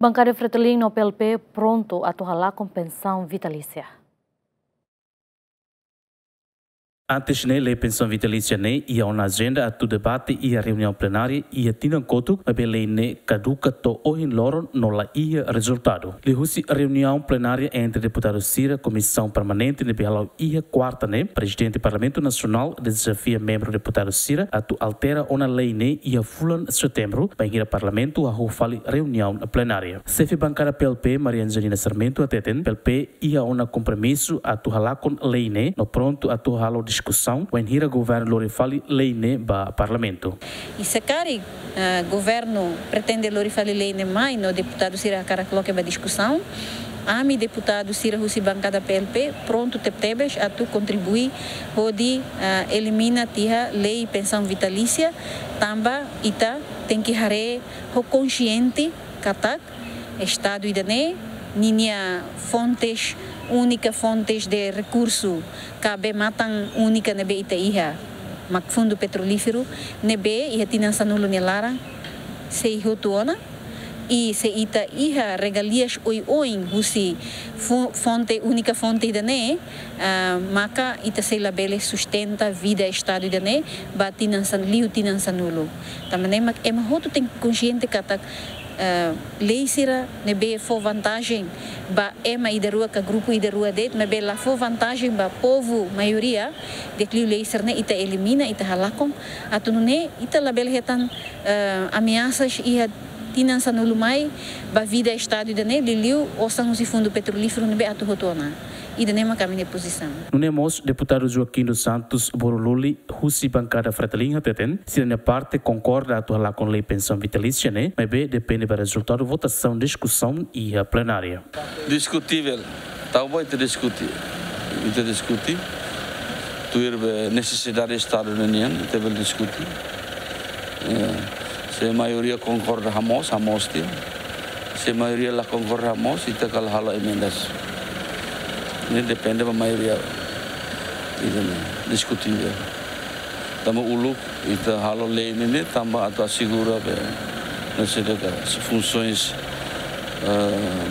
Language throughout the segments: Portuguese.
Bancário Fretilin no PLP pronto a torrar com pensão vitalícia. Antes ne lei pensão vitalícia ne ia uma agenda a tu debate e a reunião plenária ia tinan kotu mas lei ne caduca to ohin loron no la ia resultado. Li husi reunião plenária entre deputados Cira, comissão permanente ne behalau ia quarta ne presidente do Parlamento Nacional desafia membro deputado Cira a tu altera ona lei ne ia fulan setembro para ir Parlamento a fali reunião plenária. Sefe bancada PLP Maria Angelina Sarmento ateten PLP ia ona compromisso a tu halakon lei ne no pronto a tu halo discussão when hira governo lorifali lei ne ba parlamento. E se cari governo pretende lorifali lei ne mai no deputado Cira cara coloque ba discussão. Ami deputado Cira Husi bancada PLP pronto tebes a tu contribuir hodi elimina tiha lei pensão vitalícia tamba ita tem que hare ho consciente katak estado idane ninia fontes única fontes de recurso cabe matang única nebe ita iha mak fundo petrolífero nebe iha tinan sanulo nelara se ihotuona e se ita iha regalias oi husi fonte única fonte dane maka ita se labele sustenta vida estado dane batinan san liu tinan sanulo também mak hotu tem consciente katak lei Cira nebe fo vantagem ba ema iderua ka grupo iderua det nebe la fo vantagem ba povo maioria de que lei Cira ne ita elimina ita halakon atunune ita label hetan ameaças e tinan sanulumai ba vida estado de ne liu osang usi fundo petrolífero nebe atu hotona e de nema caminho posição. Nunemos deputado Joaquim dos Santos Boroluli husi bancada Fretilin hateten se na parte concorda a atuar com lei pensão vitalícia né mas bem depende do resultado votação discussão e a plenária. Discutível talvez discutir tu necessidade do Estado da União teve discutir se a maioria concorda hamos tem se a maioria lá concorda hamos e tá kalau hal emendas ini depende da maioria discutível tamo uluk itu hal lei ini tambah atau segura as funções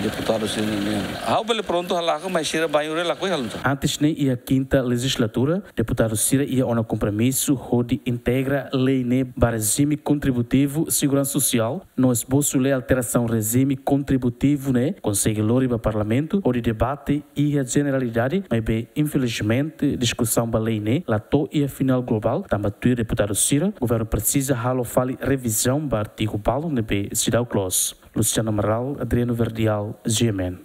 deputados ini how bele pronto halaka mas Cira banhure la coi halunta antes ne ia quinta legislatura deputado Cira ia ona compromisso hodi integra lei ne regime contributivo segurança social no esboço lei alteração regime contributivo ne consegue lori ba parlamento hodi debate e a generalidade mas bem infelizmente discussão ba lei ne la to ia final global tamba tu deputado Cira governo precisa halo fali revisão ba artigo palo ne be sidau clause Luciano Amaral, Adriano Verdial, GMN.